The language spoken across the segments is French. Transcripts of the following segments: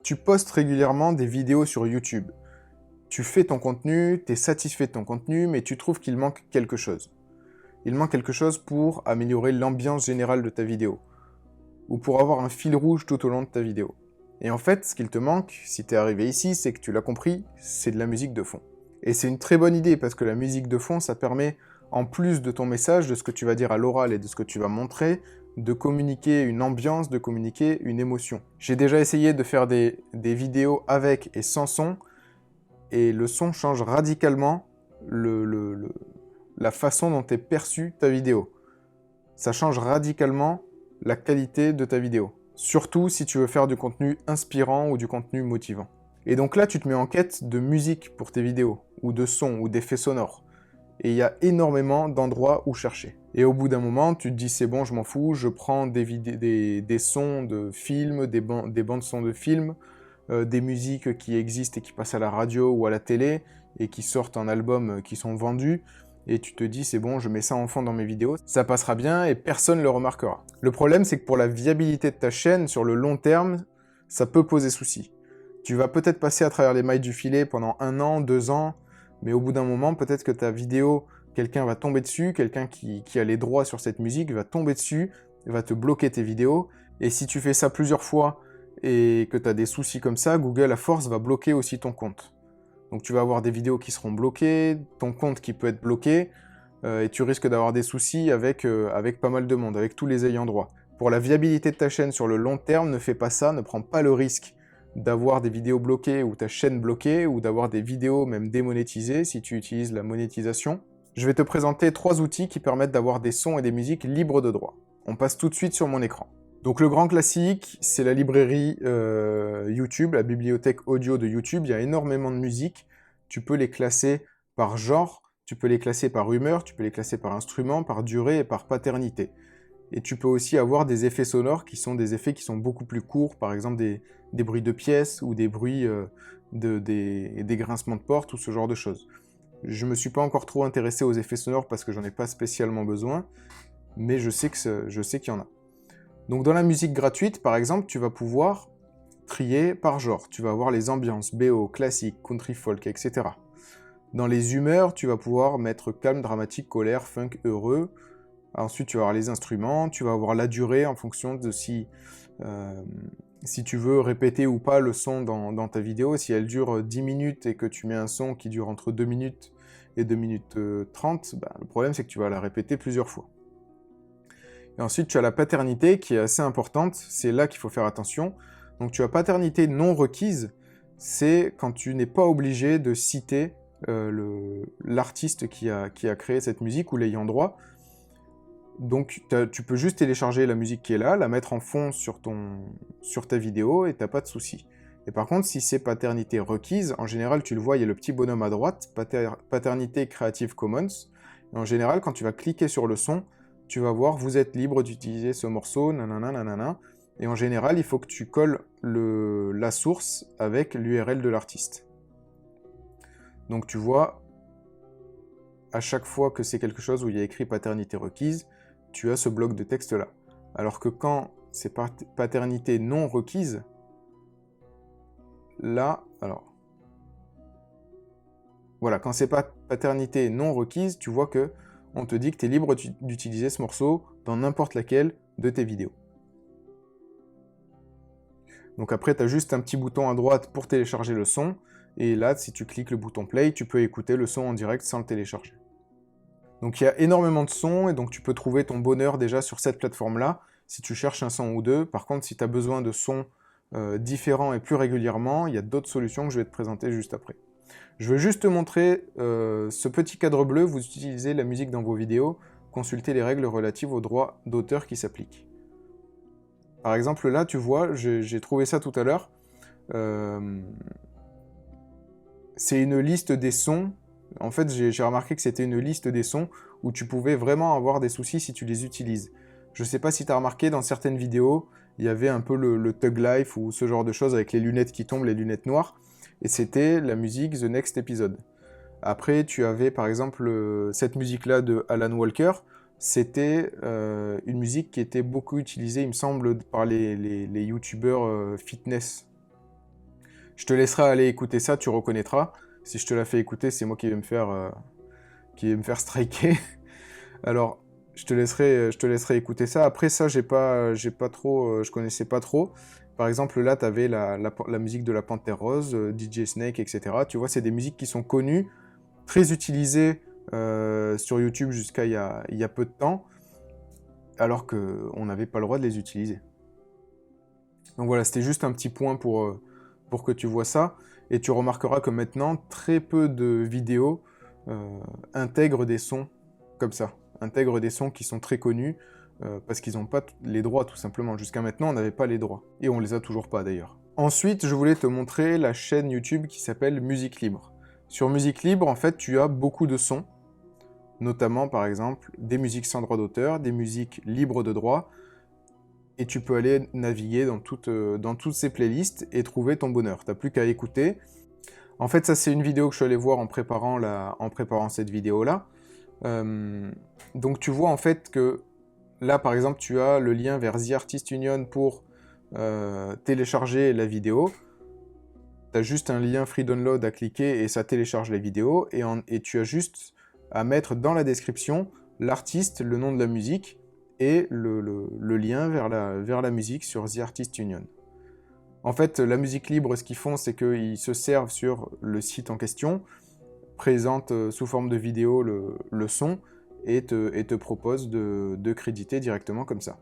Tu postes régulièrement des vidéos sur YouTube. Tu fais ton contenu, tu es satisfait de ton contenu, mais tu trouves qu'il manque quelque chose. Il manque quelque chose pour améliorer l'ambiance générale de ta vidéo, ou pour avoir un fil rouge tout au long de ta vidéo. Et en fait, ce qu'il te manque, si tu es arrivé ici, c'est que tu l'as compris, c'est de la musique de fond. Et c'est une très bonne idée, parce que la musique de fond, ça permet, en plus de ton message, de ce que tu vas dire à l'oral et de ce que tu vas montrer, de communiquer une ambiance, de communiquer une émotion. J'ai déjà essayé de faire des vidéos avec et sans son, et le son change radicalement la façon dont est perçue ta vidéo. Ça change radicalement la qualité de ta vidéo. Surtout si tu veux faire du contenu inspirant ou du contenu motivant. Et donc là, tu te mets en quête de musique pour tes vidéos, ou de sons, ou d'effets sonores. Et il y a énormément d'endroits où chercher. Et au bout d'un moment, tu te dis c'est bon, je m'en fous, je prends des sons de films, des bandes sons de films, des musiques qui existent et qui passent à la radio ou à la télé, et qui sortent en album, qui sont vendus, et tu te dis c'est bon, je mets ça en fond dans mes vidéos, ça passera bien et personne ne le remarquera. Le problème, c'est que pour la viabilité de ta chaîne, sur le long terme, ça peut poser souci. Tu vas peut-être passer à travers les mailles du filet pendant 1 an, 2 ans, mais au bout d'un moment, peut-être que ta vidéo, quelqu'un va tomber dessus, quelqu'un qui a les droits sur cette musique va tomber dessus, va te bloquer tes vidéos, et si tu fais ça plusieurs fois et que tu as des soucis comme ça, Google à force va bloquer aussi ton compte. Donc tu vas avoir des vidéos qui seront bloquées, ton compte qui peut être bloqué, et tu risques d'avoir des soucis avec pas mal de monde, avec tous les ayants droit. Pour la viabilité de ta chaîne sur le long terme, ne fais pas ça, ne prends pas le risque d'avoir des vidéos bloquées ou ta chaîne bloquée, ou d'avoir des vidéos même démonétisées si tu utilises la monétisation. Je vais te présenter 3 outils qui permettent d'avoir des sons et des musiques libres de droit. On passe tout de suite sur mon écran. Donc le grand classique, c'est la librairie YouTube, la bibliothèque audio de YouTube. Il y a énormément de musiques. Tu peux les classer par genre, tu peux les classer par humeur, tu peux les classer par instrument, par durée et par paternité. Et tu peux aussi avoir des effets sonores qui sont des effets qui sont beaucoup plus courts, par exemple des bruits de pièces ou des bruits des grincements de porte ou ce genre de choses. Je me suis pas encore trop intéressé aux effets sonores parce que j'en ai pas spécialement besoin, mais je sais qu'il y en a. Donc dans la musique gratuite, par exemple, tu vas pouvoir trier par genre. Tu vas avoir les ambiances, BO, classique, country folk, etc. Dans les humeurs, tu vas pouvoir mettre calme, dramatique, colère, funk, heureux. Ensuite, tu vas avoir les instruments, tu vas avoir la durée en fonction de si tu veux répéter ou pas le son dans ta vidéo. Si elle dure 10 minutes et que tu mets un son qui dure entre 2 minutes et 2 minutes 30, bah, le problème c'est que tu vas la répéter plusieurs fois. Et ensuite, tu as la paternité qui est assez importante, c'est là qu'il faut faire attention. Donc tu as paternité non requise, c'est quand tu n'es pas obligé de citer l'artiste qui a créé cette musique ou l'ayant droit. Donc tu peux juste télécharger la musique qui est là, la mettre en fond sur ta vidéo et t'as pas de souci. Et par contre, si c'est paternité requise, en général, tu le vois, il y a le petit bonhomme à droite, paternité Creative Commons. Et en général, quand tu vas cliquer sur le son, tu vas voir, vous êtes libre d'utiliser ce morceau, nanana, nanana. Et en général, il faut que tu colles la source avec l'URL de l'artiste. Donc tu vois, à chaque fois que c'est quelque chose où il y a écrit paternité requise, tu as ce bloc de texte là. Alors que quand c'est paternité non requise, là, alors, voilà, quand c'est pas paternité non requise, tu vois que on te dit que tu es libre d'utiliser ce morceau dans n'importe laquelle de tes vidéos. Donc après, tu as juste un petit bouton à droite pour télécharger le son, et là, si tu cliques le bouton play, tu peux écouter le son en direct sans le télécharger. Donc il y a énormément de sons, et donc tu peux trouver ton bonheur déjà sur cette plateforme-là, si tu cherches un son ou deux. Par contre, si tu as besoin de sons différents et plus régulièrement, il y a d'autres solutions que je vais te présenter juste après. Je veux juste te montrer ce petit cadre bleu, vous utilisez la musique dans vos vidéos, consultez les règles relatives aux droits d'auteur qui s'appliquent. Par exemple là, tu vois, j'ai trouvé ça tout à l'heure, c'est une liste des sons. En fait, j'ai remarqué que c'était une liste des sons où tu pouvais vraiment avoir des soucis si tu les utilises. Je sais pas si tu as remarqué, dans certaines vidéos, il y avait un peu le Thug Life ou ce genre de choses avec les lunettes qui tombent, les lunettes noires, et c'était la musique The Next Episode. Après, tu avais par exemple cette musique-là de Alan Walker, c'était une musique qui était beaucoup utilisée, il me semble, par les youtubeurs fitness. Je te laisserai aller écouter ça, tu reconnaîtras. Si je te la fais écouter, c'est moi qui vais me faire striker. Alors, je te laisserai écouter ça. Après ça, j'ai pas trop, je connaissais pas trop. Par exemple, là, tu avais la musique de la Panthère Rose, DJ Snake, etc. Tu vois, c'est des musiques qui sont connues, très utilisées sur YouTube jusqu'à il y a peu de temps, alors qu'on n'avait pas le droit de les utiliser. Donc voilà, c'était juste un petit point pour que tu vois ça. Et tu remarqueras que maintenant, très peu de vidéos intègrent des sons comme ça. Intègrent des sons qui sont très connus, parce qu'ils n'ont pas les droits, tout simplement. Jusqu'à maintenant, on n'avait pas les droits. Et on les a toujours pas, d'ailleurs. Ensuite, je voulais te montrer la chaîne YouTube qui s'appelle Musique Libre. Sur Musique Libre, en fait, tu as beaucoup de sons, notamment, par exemple, des musiques sans droit d'auteur, des musiques libres de droit, et tu peux aller naviguer dans toutes ces playlists et trouver ton bonheur. T'as plus qu'à écouter. En fait, ça, c'est une vidéo que je suis allé voir en préparant cette vidéo-là. Donc, tu vois, en fait, que là, par exemple, tu as le lien vers The Artist Union pour télécharger la vidéo. Tu as juste un lien free download à cliquer et ça télécharge la vidéo. Et tu as juste à mettre dans la description l'artiste, le nom de la musique et le lien vers la musique sur The Artist Union. En fait, la musique libre, ce qu'ils font, c'est qu'ils se servent sur le site en question, présentent sous forme de vidéo le son et te proposent de créditer directement comme ça.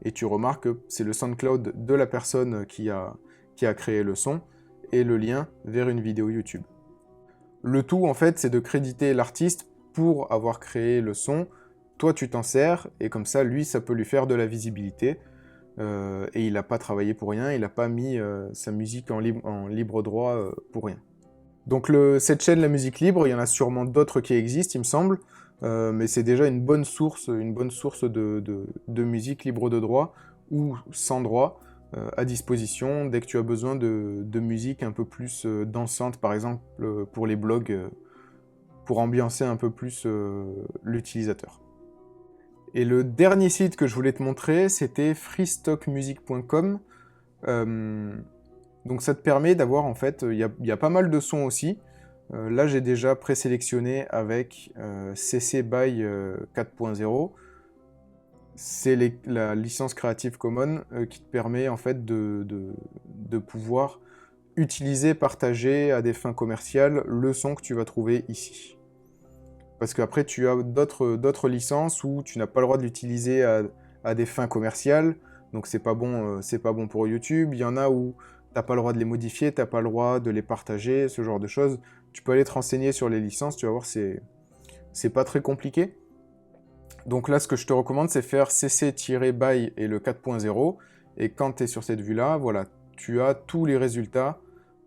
Et tu remarques que c'est le SoundCloud de la personne qui a créé le son et le lien vers une vidéo YouTube. Le tout, en fait, c'est de créditer l'artiste pour avoir créé le son. Toi, tu t'en sers, et comme ça, lui, ça peut lui faire de la visibilité. Et il n'a pas travaillé pour rien, il n'a pas mis sa musique en libre droit pour rien. Donc cette chaîne La Musique Libre, il y en a sûrement d'autres qui existent, il me semble, mais c'est déjà une bonne source de musique libre de droit, ou sans droit, à disposition, dès que tu as besoin de musique un peu plus dansante, par exemple, pour les blogs, pour ambiancer un peu plus l'utilisateur. Et le dernier site que je voulais te montrer, c'était freestockmusic.com. Donc ça te permet d'avoir, en fait, il y a pas mal de sons aussi. Là, j'ai déjà présélectionné avec CC BY 4.0. C'est la licence Creative Commons qui te permet, en fait, de pouvoir utiliser, partager à des fins commerciales le son que tu vas trouver ici. Parce qu'après, tu as d'autres licences où tu n'as pas le droit de l'utiliser à des fins commerciales, donc c'est pas bon pour YouTube. Il y en a où tu n'as pas le droit de les modifier, tu n'as pas le droit de les partager, ce genre de choses. Tu peux aller te renseigner sur les licences, tu vas voir, c'est pas très compliqué. Donc là, ce que je te recommande, c'est faire CC-BY et le 4.0, et quand tu es sur cette vue-là, voilà, tu as tous les résultats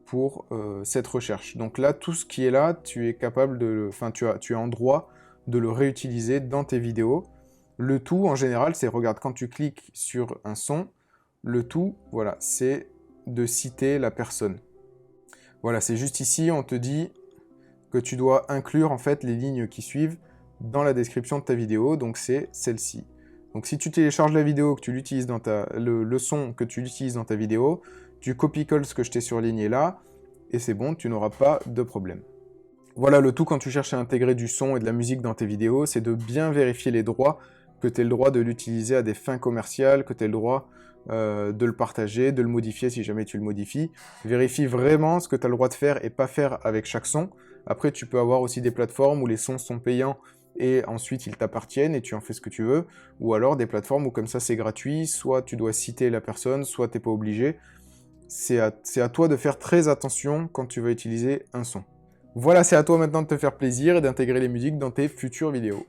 pour cette recherche. Donc là, tout ce qui est là, tu es capable tu es en droit de le réutiliser dans tes vidéos. Le tout, en général, c'est, regarde, quand tu cliques sur un son, le tout, voilà, c'est de citer la personne. Voilà, c'est juste ici, on te dit que tu dois inclure, en fait, les lignes qui suivent dans la description de ta vidéo, donc c'est celle-ci. Donc si tu télécharges la vidéo, que tu l'utilises dans le son que tu utilises dans ta vidéo, tu copies-colles ce que je t'ai surligné là, et c'est bon, tu n'auras pas de problème. Voilà, le tout quand tu cherches à intégrer du son et de la musique dans tes vidéos, c'est de bien vérifier les droits, que tu aies le droit de l'utiliser à des fins commerciales, que tu aies le droit de le partager, de le modifier si jamais tu le modifies. Vérifie vraiment ce que tu as le droit de faire et pas faire avec chaque son. Après, tu peux avoir aussi des plateformes où les sons sont payants et ensuite ils t'appartiennent et tu en fais ce que tu veux, ou alors des plateformes où comme ça c'est gratuit, soit tu dois citer la personne, soit t'es pas obligé. C'est à toi de faire très attention quand tu vas utiliser un son. Voilà, c'est à toi maintenant de te faire plaisir et d'intégrer les musiques dans tes futures vidéos.